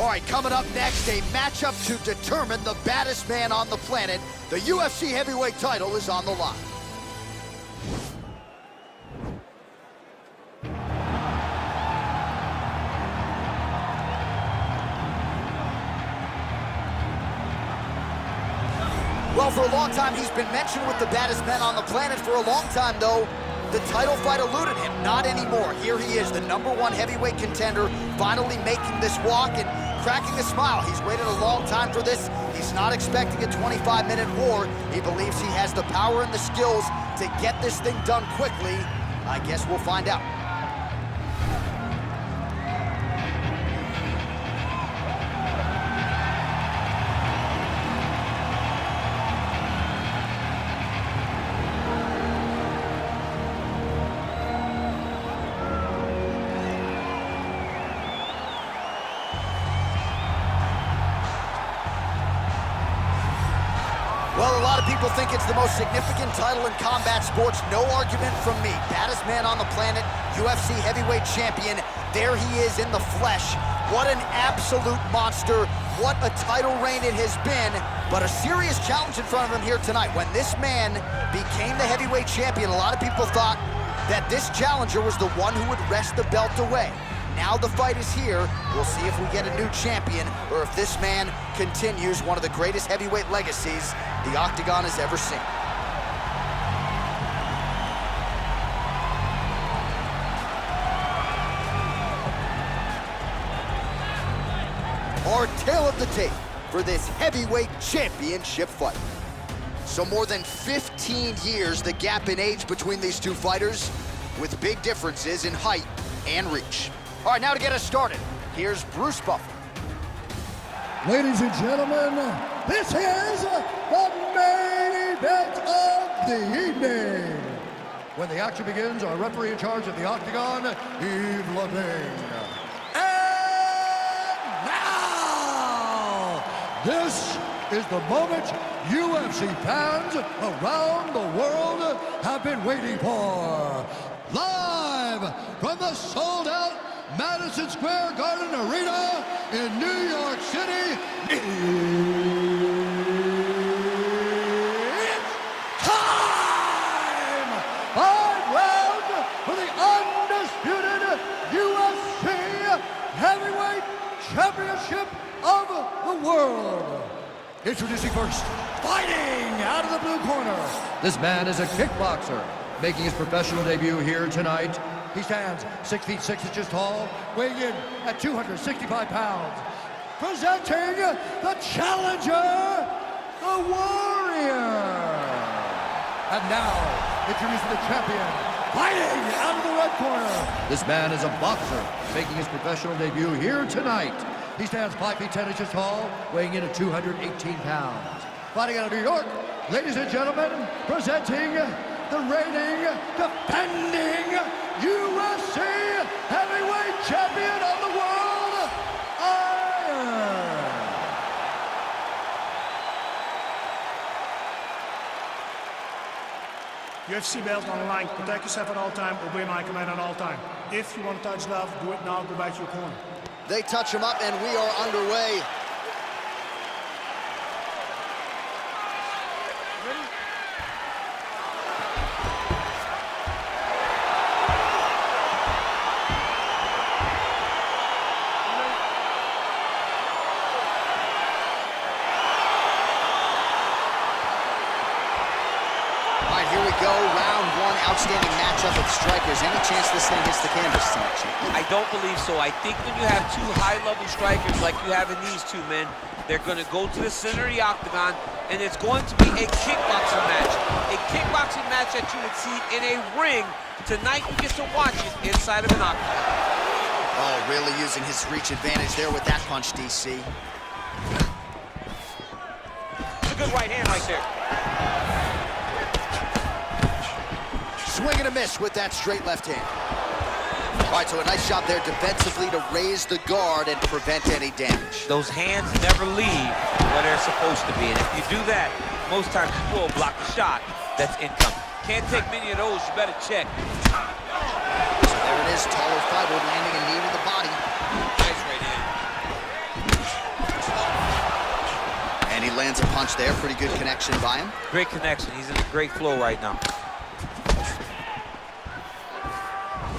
All right, coming up next, a matchup to determine the baddest man on the planet. The UFC heavyweight title is on the line. Well, for a long time, he's been mentioned with the baddest men on the planet. For a long time, though, the title fight eluded him. Not anymore. Here he is, the #1 heavyweight contender, finally making this walk and cracking a smile. He's waited a long time for this. He's not expecting a 25-minute war. He believes he has the power and the skills to get this thing done quickly. I guess we'll find out. Well, a lot of people think it's the most significant title in combat sports. No argument from me. Baddest man on the planet, UFC heavyweight champion. There he is in the flesh. What an absolute monster. What a title reign it has been. But a serious challenge in front of him here tonight. When this man became the heavyweight champion, a lot of people thought that this challenger was the one who would wrest the belt away. Now the fight is here. We'll see if we get a new champion or if this man continues one of the greatest heavyweight legacies the Octagon has ever seen. Our tale of the tape for this heavyweight championship fight. So more than 15 years, the gap in age between these two fighters, with big differences in height and reach. All right, now to get us started, here's Bruce Buffer. Ladies and gentlemen, this is the main event of the evening. When the action begins, our referee in charge of the Octagon, Yves Lavigne. And now, this is the moment UFC fans around the world have been waiting for. Live from the sold-out Madison Square Garden Arena in New York City, it's time! 5 rounds for the undisputed UFC Heavyweight Championship of the world. Introducing first, fighting out of the blue corner. This man is a kickboxer, making his professional debut here tonight. He stands 6 feet 6 inches tall, weighing in at 265 pounds. Presenting the challenger, the Warrior. And now, introducing the champion, fighting out of the red corner. This man is a boxer, making his professional debut here tonight. He stands 5 feet 10 inches tall, weighing in at 218 pounds. Fighting out of New York, ladies and gentlemen, presenting the reigning, defending UFC heavyweight champion of the world, Iron. UFC belt on the line. Protect yourself at all time. Obey my command at all time. If you want to touch love, do it now. Go back to your corner. They touch him up, and we are underway. Here we go, round one, outstanding matchup of strikers. Any chance this thing hits the canvas tonight, Chief? I don't believe so. I think when you have two high-level strikers like you have in these two men, they're going to go to the center of the octagon, and it's going to be a kickboxing match. A kickboxing match that you would see in a ring. Tonight you get to watch it inside of an octagon. Oh, really using his reach advantage there with that punch, DC. It's a good right hand right there. Swing and a miss with that straight left hand. All right, so a nice job there defensively to raise the guard and prevent any damage. Those hands never leave where they're supposed to be, and if you do that, most times you will block the shot that's incoming. Can't take many of those, you better check. So there it is, taller fighter landing a knee to the body. Nice right hand. lands a punch there. Pretty good connection by him. Great connection. He's in a great flow right now.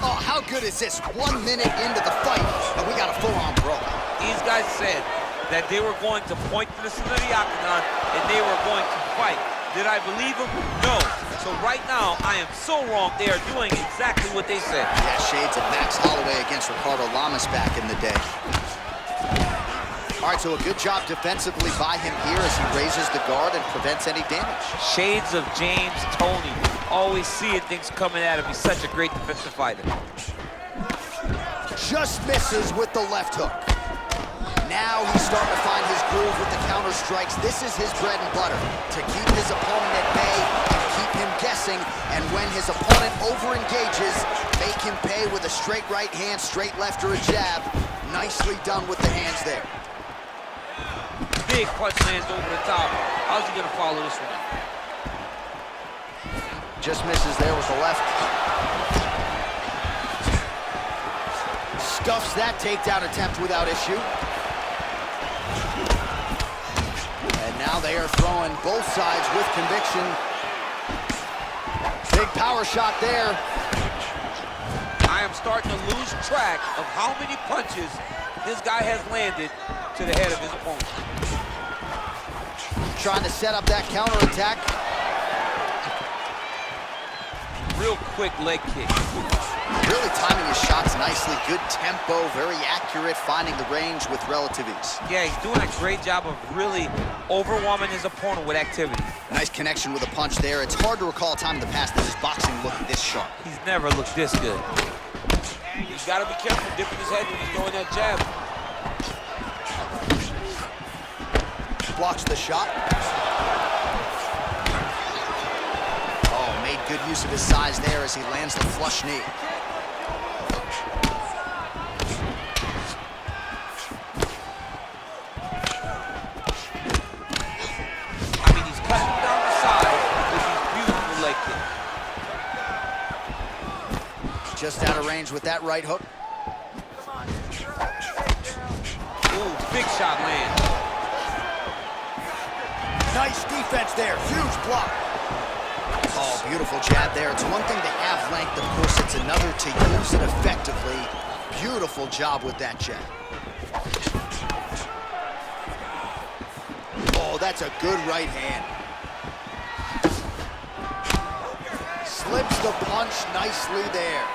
Oh, how good is this? 1 minute into the fight, and we got a full-on brawl. These guys said that they were going to point to the center of the octagon and they were going to fight. Did I believe them? No. So right now, I am so wrong. They are doing exactly what they said. Yeah, shades of Max Holloway against Ricardo Lamas back in the day. All right, so a good job defensively by him here as he raises the guard and prevents any damage. Shades of James Toney. Always seeing things coming at him. He's such a great defensive fighter. Just misses with the left hook. Now he's starting to find his groove with the counter strikes. This is his bread and butter, to keep his opponent at bay and keep him guessing. And when his opponent over-engages, make him pay with a straight right hand, straight left, or a jab. Nicely done with the hands there. Big punch lands over the top. How's he gonna follow this one? Just misses there with the left. Stuffs that takedown attempt without issue. And now they are throwing both sides with conviction. Big power shot there. I am starting to lose track of how many punches this guy has landed to the head of his opponent. Trying to set up that counterattack. Real quick leg kick. Really timing his shots nicely. Good tempo, very accurate, finding the range with relative ease. Yeah, he's doing a great job of really overwhelming his opponent with activity. Nice connection with a punch there. It's hard to recall a time in the past that his boxing looked this sharp. He's never looked this good. He's got to be careful dipping his head when he's throwing that jab. Blocks the shot. Oh, made good use of his size there as he lands the flush knee. I mean, he's cutting down the side with these beautiful leg kicks. Just out of range with that right hook. Ooh, big shot lands. Nice defense there, huge block. Oh, beautiful jab there. It's one thing to have length, of course, it's another to use it effectively. Beautiful job with that jab. Oh, that's a good right hand. Slips the punch nicely there.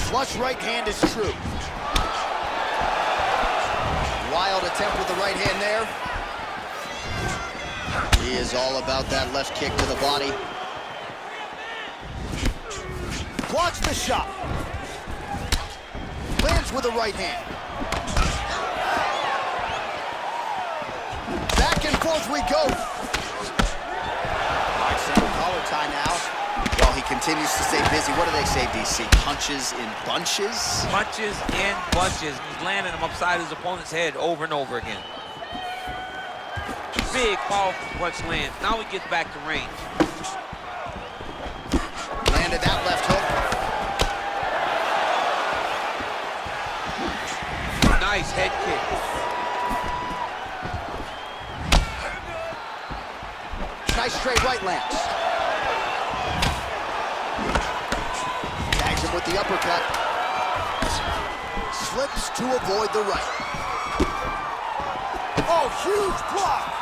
Flush right hand is true. Wild attempt with the right hand there. He is all about that left kick to the body. Blocks the shot. Lands with the right hand. Back and forth we go. All right, single collar tie now. Well, he continues to stay busy. What do they say, DC? Punches in bunches? Punches in bunches. He's landing them upside his opponent's head over and over again. Big, powerful punch lands. Now he gets back to range. Landed that left hook. Nice head kick. Nice straight right lands. Tags him with the uppercut. Slips to avoid the right. Oh, huge block.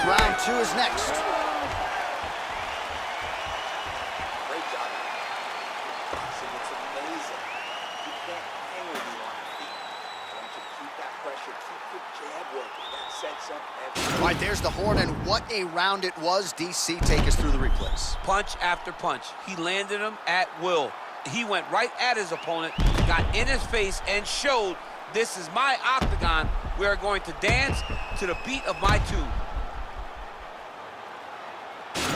Round two is next. Great job. Boxing, it's amazing. You can't hang with you on your feet. I want you to keep that pressure, keep your jab working. That sets up everything. All right, there's the horn, and what a round it was. DC, take us through the replays. Punch after punch. He landed him at will. He went right at his opponent, got in his face, and showed this is my octagon. We are going to dance to the beat of my tune.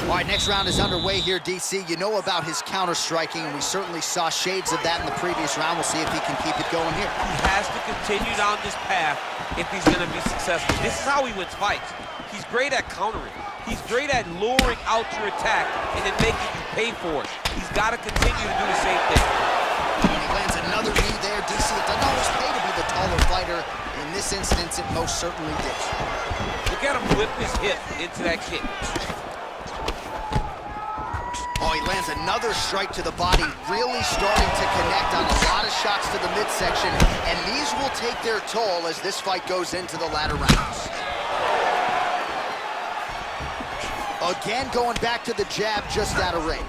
All right, next round is underway here, DC. You know about his counter-striking, and we certainly saw shades of that in the previous round. We'll see if he can keep it going here. He has to continue down this path if he's going to be successful. This is how he wins fights. He's great at countering. He's great at luring out your attack and then making you pay for it. He's got to continue to do the same thing. He lands another knee there, DC. It doesn't always pay to be the taller fighter. In this this instance, it most certainly did. Look at him whip his hip into that kick. Oh, he lands another strike to the body, really starting to connect on a lot of shots to the midsection, and these will take their toll as this fight goes into the latter rounds. Again, going back to the jab, just out of range.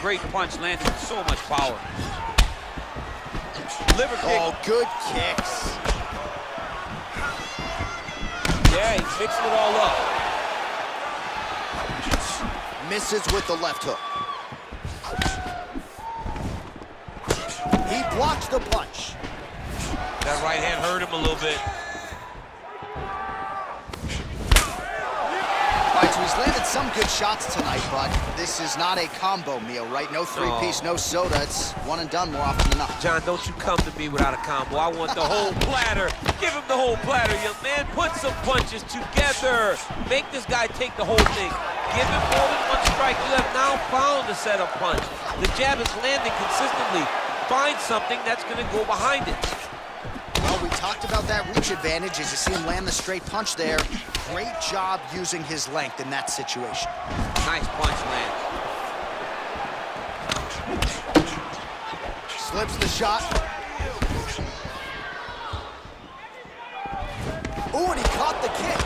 Great punch, landed with so much power. Liver kick. Oh, good kicks. Yeah, he's mixing it all up. Misses with the left hook. He blocks the punch. That right hand hurt him a little bit. All right, so he's landed some good shots tonight, but this is not a combo meal, right? No three-piece, no soda. It's one and done more often than not. John, don't you come to me without a combo. I want the whole platter. Give him the whole platter, young man. Put some punches together. Make this guy take the whole thing. Give him more than one strike. You have now found a setup punch. The jab is landing consistently. Find something that's going to go behind it. Well, we talked about that reach advantage as you see him land the straight punch there. Great job using his length in that situation. Nice punch land. Slips the shot. Ooh, and he caught the kick.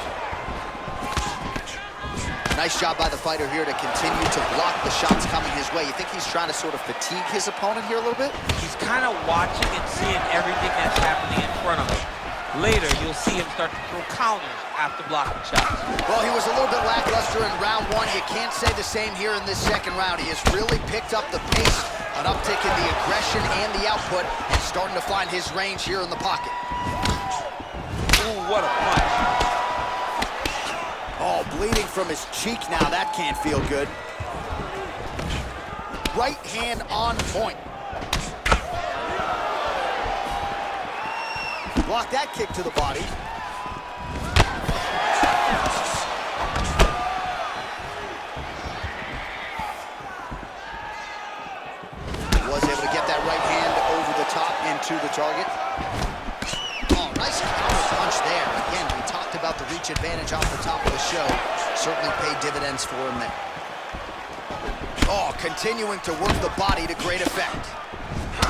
Nice job by the fighter here to continue to block the shots coming his way. You think he's trying to sort of fatigue his opponent here a little bit? He's kind of watching and seeing everything that's happening in front of him. Later, you'll see him start to throw counters after blocking shots. Well, he was a little bit lackluster in round one. You can't say the same here in this second round. He has really picked up the pace, an uptick in the aggression and the output, and starting to find his range here in the pocket. Ooh, what a punch. Oh, bleeding from his cheek now. That can't feel good. Right hand on point. Block that kick to the body. Was able to get that right hand over the top into the target. Oh, nice counter punch there. Again, we talked about the reach advantage off the top of the show. Certainly paid dividends for him there. Oh, continuing to work the body to great effect.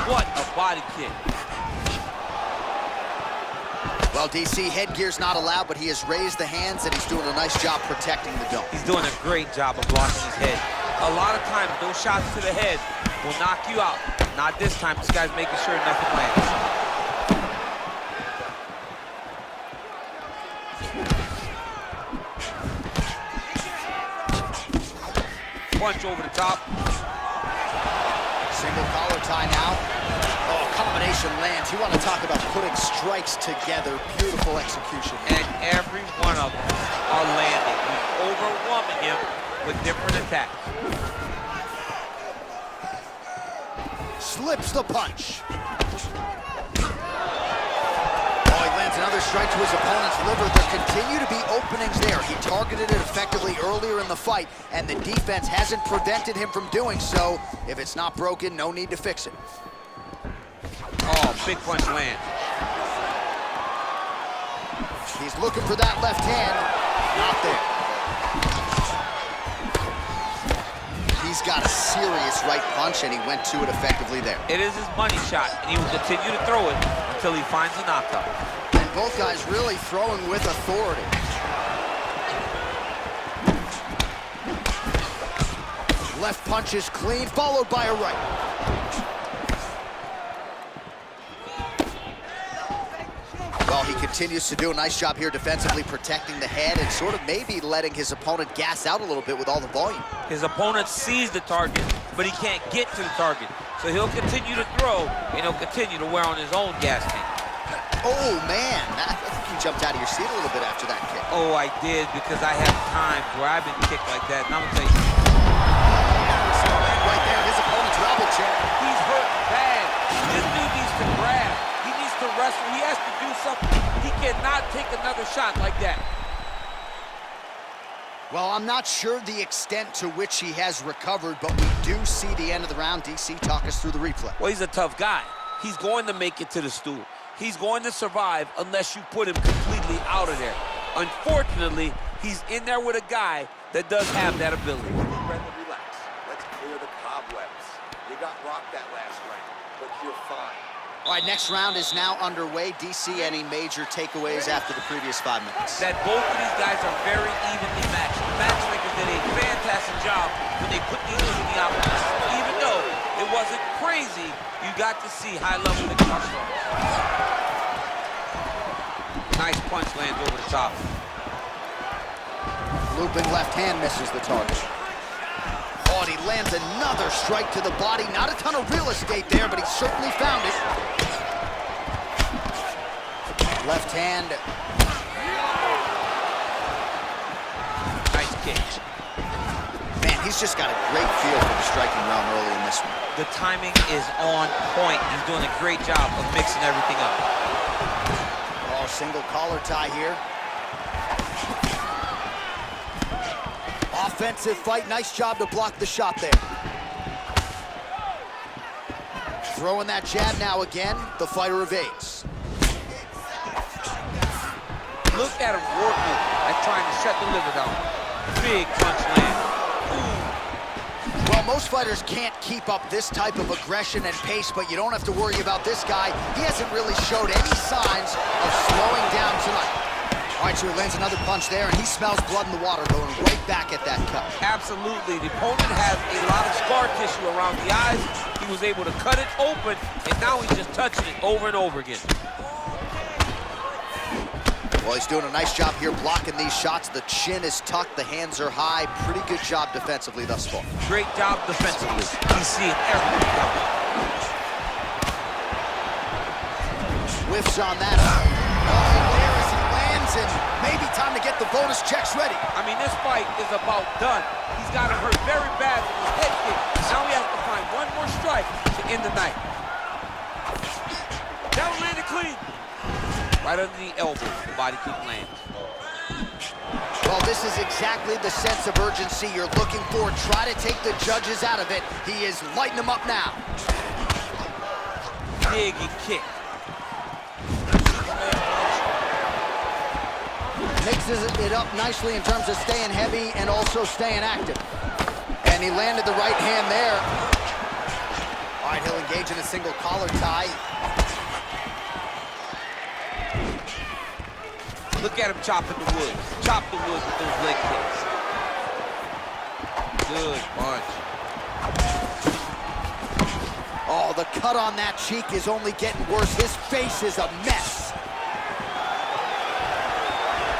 What a body kick. Well, DC, headgear's not allowed, but he has raised the hands, and he's doing a nice job protecting the dome. He's doing a great job of blocking his head. A lot of times, those shots to the head will knock you out. Not this time. This guy's making sure nothing lands. Punch over the top. Single collar tie now. Oh, combination lands. You want to talk about putting strikes together. Beautiful execution. And every one of them are landing. He's overwhelming him with different attacks. Slips the punch. Oh, he lands another strike to his opponent's liver. There continue to be openings there. He targeted it effectively earlier in the fight, and the defense hasn't prevented him from doing so. If it's not broken, no need to fix it. Oh, big punch land. He's looking for that left hand. Not there. He's got a serious right punch, and he went to it effectively there. It is his money shot, and he will continue to throw it until he finds a knockout. And both guys really throwing with authority. Left punch is clean, followed by a right. Well, he continues to do a nice job here defensively protecting the head and sort of maybe letting his opponent gas out a little bit with all the volume. His opponent sees the target, but he can't get to the target. So he'll continue to throw, and he'll continue to wear on his own gas tank. Oh, man. I think you jumped out of your seat a little bit after that kick. Oh, I did, because I have times where I've been kicked like that, and I'm going to tell you. Right there, his opponent's wobble check. He's hurt bad. This dude needs to grab. He needs to wrestle. He has to do something. He cannot take another shot like that. Well, I'm not sure the extent to which he has recovered, but we do see the end of the round. DC, talk us through the replay. Well, he's a tough guy. he's going to make it to the stool. He's going to survive unless you put him completely out of there. Unfortunately, he's in there with a guy that does have that ability. Relax. Let's clear the cobwebs. You got rocked that last round, but you're fine. All right, next round is now underway. DC, any major takeaways after the previous 5 minutes? That both of these guys are very evenly matched. The matchmakers did a fantastic job when they put these two in the opposition. Even though it wasn't crazy, you got to see high level of muscle. Nice punch lands over the top. Looping left hand misses the target. Oh, and he lands another strike to the body. Not a ton of real estate there, but he certainly found it. Left hand. Nice kick. Man, he's just got a great feel for the striking realm early in this one. The timing is on point. He's doing a great job of mixing everything up. Oh, single collar tie here. Offensive fight. Nice job to block the shot there. Throwing that jab now again. The fighter evades. Look at him working at trying to shut the liver down. Big punch land. Ooh. Well, most fighters can't keep up this type of aggression and pace, but you don't have to worry about this guy. He hasn't really showed any signs of slowing down tonight. All right, so he lands another punch there, and he smells blood in the water, going right back at that cut. Absolutely. The opponent has a lot of scar tissue around the eyes. He was able to cut it open, and now he's just touching it over and over again. Well, he's doing a nice job here blocking these shots. The chin is tucked, the hands are high. Pretty good job defensively thus far. Great job defensively. He's seeing everything coming. Whiffs on that. Oh, there as he lands, and maybe time to get the bonus checks ready. I mean, this fight is about done. He's got him hurt very bad with his head kick. Now he has to find one more strike to end the night. That one landed clean. Right under the elbow, the body kick lands. Well, this is exactly the sense of urgency you're looking for. Try to take the judges out of it. He is lighting them up now. Big kick. Mixes it up nicely in terms of staying heavy and also staying active. And he landed the right hand there. All right, he'll engage in a single collar tie. Look at him chopping the wood. Chop the wood with those leg kicks. Good punch. Oh, the cut on that cheek is only getting worse. His face is a mess.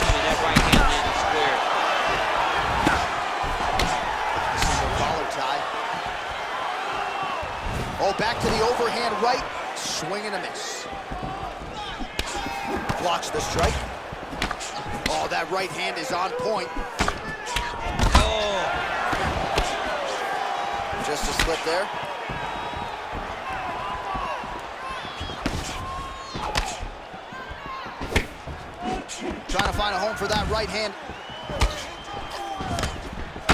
And that right hand landed square. Single collar tie. Oh, back to the overhand right. Swing and a miss. Blocks the strike. Oh, that right hand is on point. Oh. Just a slip there. Trying to find a home for that right hand.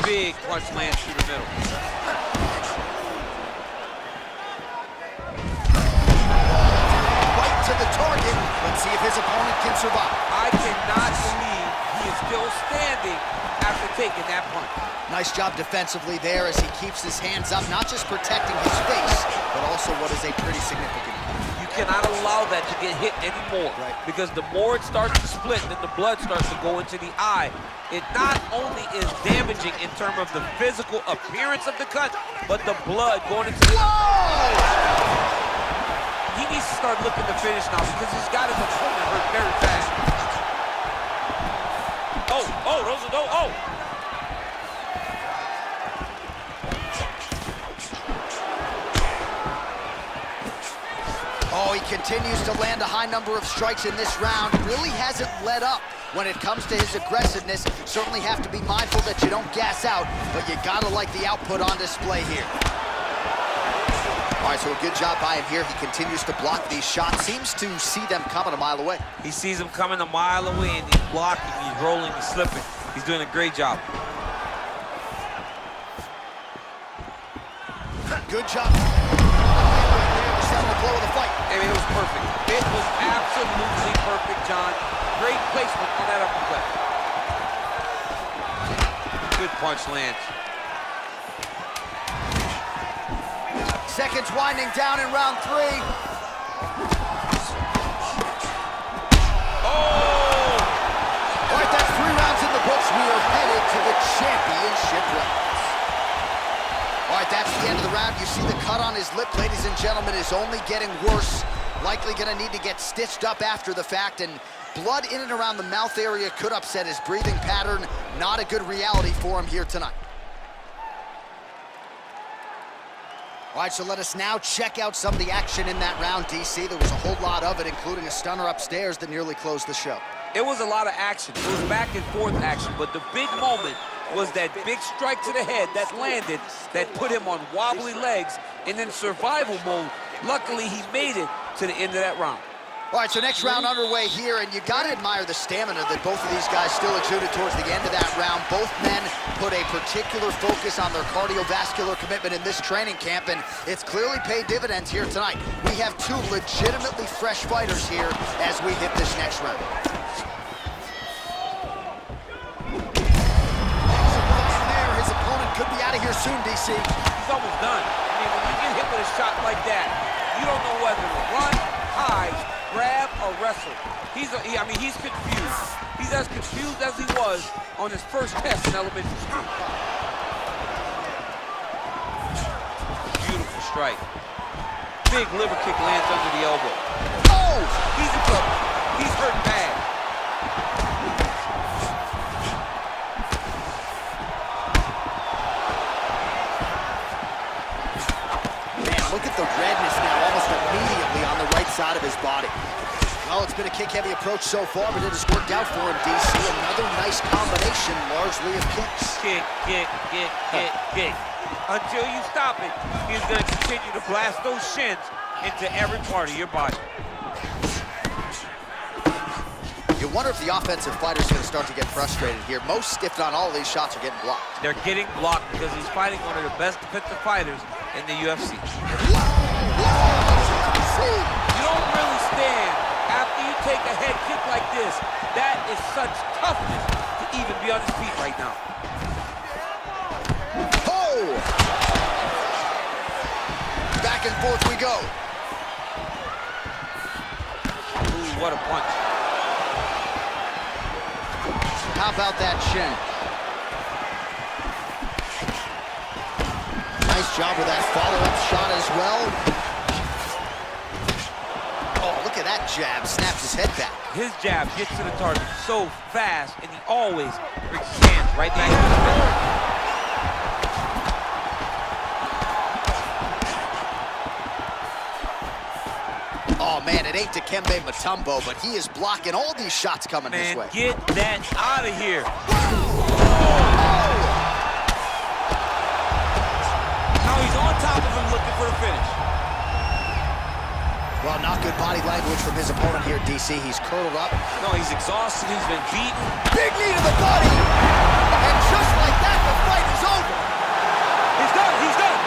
Big punch lands through the middle. Right to the target. Let's see if his opponent can survive. I cannot believe he is still standing after taking that punch. Nice job defensively there as he keeps his hands up, not just protecting his face, but also what is a pretty significant cut. You cannot allow that to get hit anymore. Right. Because the more it starts to split, then the blood starts to go into the eye. It not only is damaging in terms of the physical appearance of the cut, but the blood going into the... Whoa! He needs to start looking to finish now because he's got his opponent hurt very bad. Oh, those are those. Oh! Oh, he continues to land a high number of strikes in this round. Really hasn't let up when it comes to his aggressiveness. Certainly have to be mindful that you don't gas out, but you gotta like the output on display here. All right, so a good job by him here. He continues to block these shots. Seems to see them coming a mile away. He sees them coming a mile away, and he's blocking, he's rolling, he's slipping. He's doing a great job. Good job. The seminal blow of the fight. I mean, it was perfect. It was absolutely perfect, John. Great placement on that uppercut. Good punch lands. Seconds winding down in round 3. Oh! All right, that's 3 rounds in the books. We are headed to the championship rounds. All right, that's the end of the round. You see the cut on his lip, ladies and gentlemen, is only getting worse. Likely gonna need to get stitched up after the fact, and blood in and around the mouth area could upset his breathing pattern. Not a good reality for him here tonight. All right, so let us now check out some of the action in that round, DC. There was a whole lot of it, including a stunner upstairs that nearly closed the show. It was a lot of action. It was back and forth action, but the big moment was that big strike to the head that landed, that put him on wobbly legs, and in survival mode, luckily he made it to the end of that round. All right, so next round underway here, and you gotta admire the stamina that both of these guys still exuded towards the end of that round. Both men put a particular focus on their cardiovascular commitment in this training camp, and it's clearly paid dividends here tonight. We have 2 legitimately fresh fighters here as we hit this next round. His opponent could be out of here soon, DC. He's almost done. I mean, when you get hit with a shot like that, you don't know whether to run, hide, grab, or wrestle. He's confused. He's as confused as he was on his first test in elementary school. Beautiful strike. Big liver kick lands under the elbow. Oh! He's in trouble. He's hurt bad. Look at the redness now, almost immediately on the right side of his body. Well, it's been a kick-heavy approach so far, but it has worked out for him, DC. Another nice combination, largely of kicks. Kick, kick, kick, kick, kick. Until you stop it, he's going to continue to blast those shins into every part of your body. You wonder if the offensive fighter's going to start to get frustrated here. Most, if not all, of these shots are getting blocked. They're getting blocked because he's fighting one of the best defensive fighters in the UFC. You don't really stand after you take a head kick like this. That is such toughness to even be on his feet right now. Oh! Back and forth we go. Ooh, what a punch. How about that shin? Nice job with that follow-up shot as well. Oh, look at that jab. Snaps his head back. His jab gets to the target so fast, and he always brings his hands right back to the middle. Oh, man, it ain't Dikembe Mutombo, but he is blocking all these shots coming his way. Get that out of here. Now he's on top of him looking for a finish. Well, not good body language from his opponent here, DC. He's curled up. No, he's exhausted. He's been beaten. Big knee to the body. And just like that, the fight is over. He's done. He's done.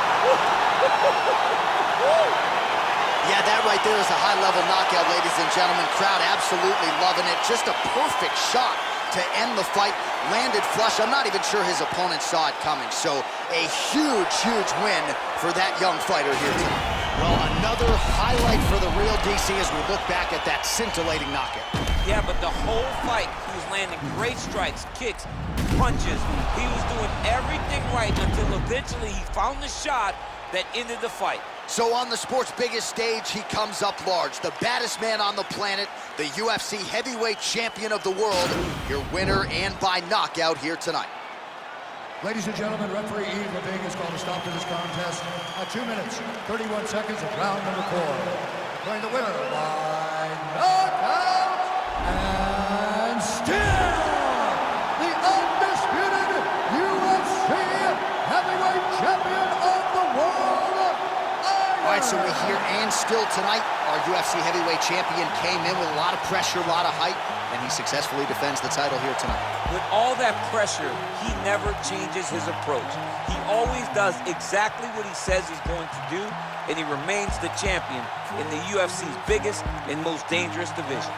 Yeah, that right there is a high-level knockout, ladies and gentlemen. Crowd absolutely loving it. Just a perfect shot to end the fight. Landed flush. I'm not even sure his opponent saw it coming. So a huge, huge win for that young fighter here tonight. Well, another highlight for the real DC as we look back at that scintillating knockout. Yeah, but the whole fight, he was landing great strikes, kicks, punches. He was doing everything right until eventually he found the shot that ended the fight. So on the sport's biggest stage, he comes up large. The baddest man on the planet, the UFC heavyweight champion of the world, your winner and by knockout here tonight. Ladies and gentlemen, referee Yves Leving has called a stop to this contest at 2 minutes, 31 seconds of round number 4. Declaring the winner by knockout and still the undisputed UFC heavyweight champion of the world. All right, so we hear and still tonight, our UFC heavyweight champion came in with a lot of pressure, a lot of hype, and he successfully defends the title here tonight. With all that pressure, he never changes his approach. He always does exactly what he says he's going to do, and he remains the champion in the UFC's biggest and most dangerous division.